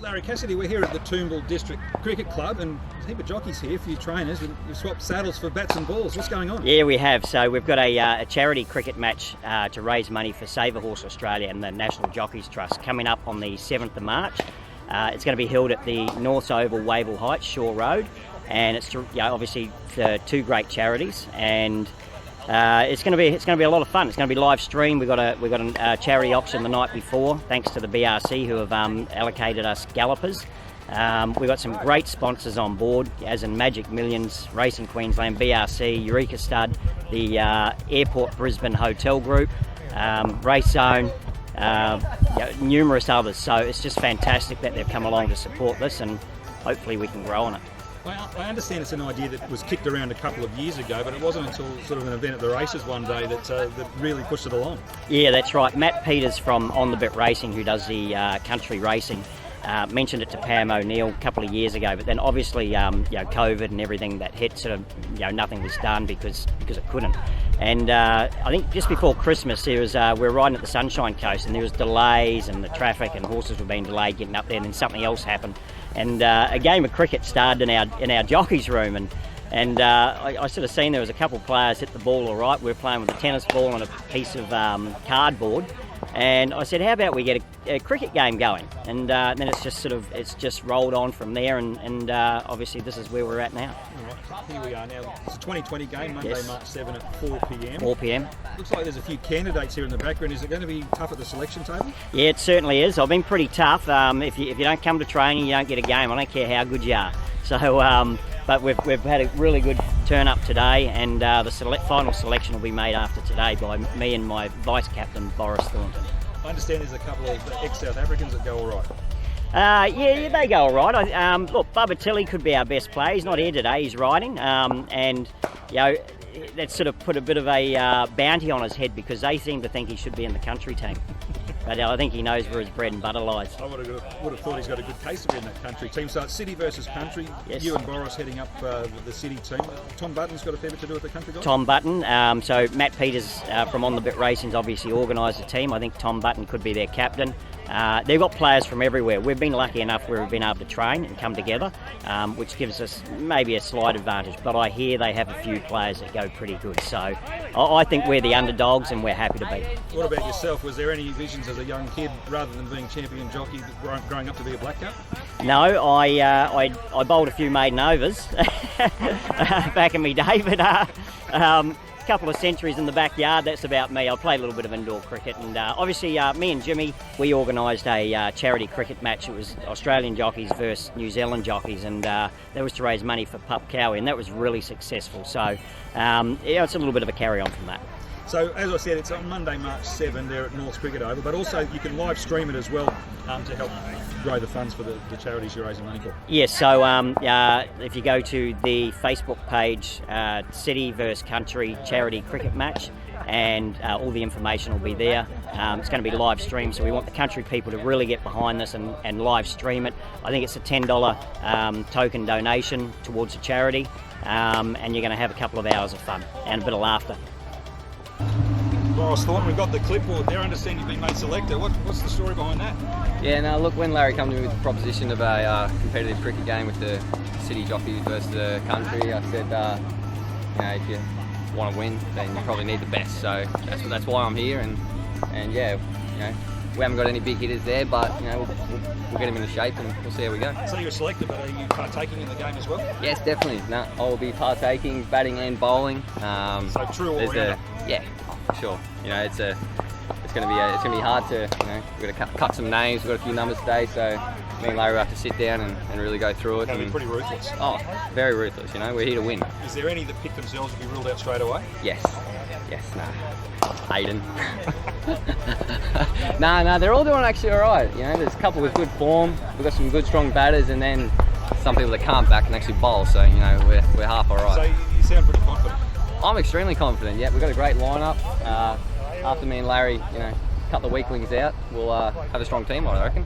Larry Cassidy, we're here at the Toombul District Cricket Club and there's a heap of jockeys here, a few trainers, and you've swapped saddles for bats and balls. What's going on? Yeah, we have. So we've got a charity cricket match to raise money for Save a Horse Australia and the National Jockeys Trust coming up on the 7th of March. It's going to be held at the North Oval, Wavell Heights, Shore Road, and it's obviously two great charities, and it's going to be a lot of fun. It's going to be live streamed. We've got a charity auction the night before, thanks to the BRC who have allocated us Gallopers. We've got some great sponsors on board, as in Magic Millions, Racing Queensland, BRC, Eureka Stud, the Airport Brisbane Hotel Group, Race Zone, numerous others. So it's just fantastic that they've come along to support this, and hopefully we can grow on it. Well, I understand it's an idea that was kicked around a couple of years ago, but it wasn't until sort of an event at the races one day that really pushed it along. Yeah, that's right. Matt Peters from On The Bit Racing, who does the country racing, mentioned it to Pam O'Neill a couple of years ago, but then obviously COVID and everything that hit, sort of nothing was done because it couldn't. And I think just before Christmas there was we were riding at the Sunshine Coast and there was delays and the traffic and horses were being delayed getting up there, and then something else happened. And a game of cricket started in our jockeys room, and I sort of seen there was a couple of players hit the ball all right. We were playing with a tennis ball and a piece of cardboard, and I said, how about we get a cricket game going? And then it's just rolled on from there, and obviously this is where we're at now. All right, here we are now. It's a 2020 game, Monday, Yes. March 7 at 4 p.m. 4 p.m. Looks like there's a few candidates here in the background. Is it going to be tough at the selection table? Yeah, it certainly is. I've been pretty tough. If you don't come to training, you don't get a game. I don't care how good you are. So, but we've had a really good turn up today, and the final selection will be made after today by me and my vice captain Boris Thornton. I understand there's a couple of ex-South Africans that go all right. Yeah, they go all right. Look, Bubba Tilley could be our best player. He's not here today. He's riding, and that's sort of put a bit of a bounty on his head because they seem to think he should be in the country team. But I think he knows where his bread and butter lies. I would have thought he's got a good case to be in that country team. So it's city versus country. Yes. You and Boris heading up the city team. Tom Button's got a fair bit to do with the country guys? Tom Button. So Matt Peters from On The Bit Racing's obviously organised the team. I think Tom Button could be their captain. They've got players from everywhere. We've been lucky enough where we've been able to train and come together, which gives us maybe a slight advantage. But I hear they have a few players that go pretty good. So I think we're the underdogs and we're happy to be. What about yourself? Was there any visions as a young kid, rather than being champion jockey, growing up to be a black cup? No, I bowled a few maiden overs back in my day, but a couple of centuries in the backyard, that's about me. I played a little bit of indoor cricket, and obviously me and Jimmy, we organised a charity cricket match. It was Australian jockeys versus New Zealand jockeys, and that was to raise money for Pup Cowie, and that was really successful. So it's a little bit of a carry on from that. So, as I said, it's on Monday, March 7 there at North Cricket Oval, but also you can live stream it as well to help grow the funds for the charities you're raising money for. Yes, so if you go to the Facebook page, City vs Country Charity Cricket Match, and all the information will be there. It's going to be live streamed, so we want the country people to really get behind this and live stream it. I think it's a $10 token donation towards the charity, and you're going to have a couple of hours of fun and a bit of laughter. Boris Thornton, we've got the clipboard there. I understand you've been made selector. What's the story behind that? Yeah, no, look, when Larry came to me with the proposition of a competitive cricket game with the city jockeys versus the country, I said, if you want to win, then you probably need the best. So that's why I'm here, and yeah, we haven't got any big hitters there, but we'll get them into shape and we'll see how we go. So you're a selector, but are you partaking in the game as well? Yes, definitely. No, I will be partaking, batting and bowling. So true all rounder. Yeah, for sure. It's going to be hard to. We've got to cut some names. We've got a few numbers today, so me and Larry will have to sit down and really go through it. It's going to be pretty ruthless. Oh, very ruthless. We're here to win. Is there any that pick themselves to be ruled out straight away? Yes. Aiden. No, they're all doing actually all right. There's a couple with good form. We've got some good, strong batters, and then some people that can't back and actually bowl. So we're half all right. So you sound pretty confident. I'm extremely confident. Yeah, we've got a great lineup. After me and Larry, cut the weaklings out, we'll have a strong team, I reckon.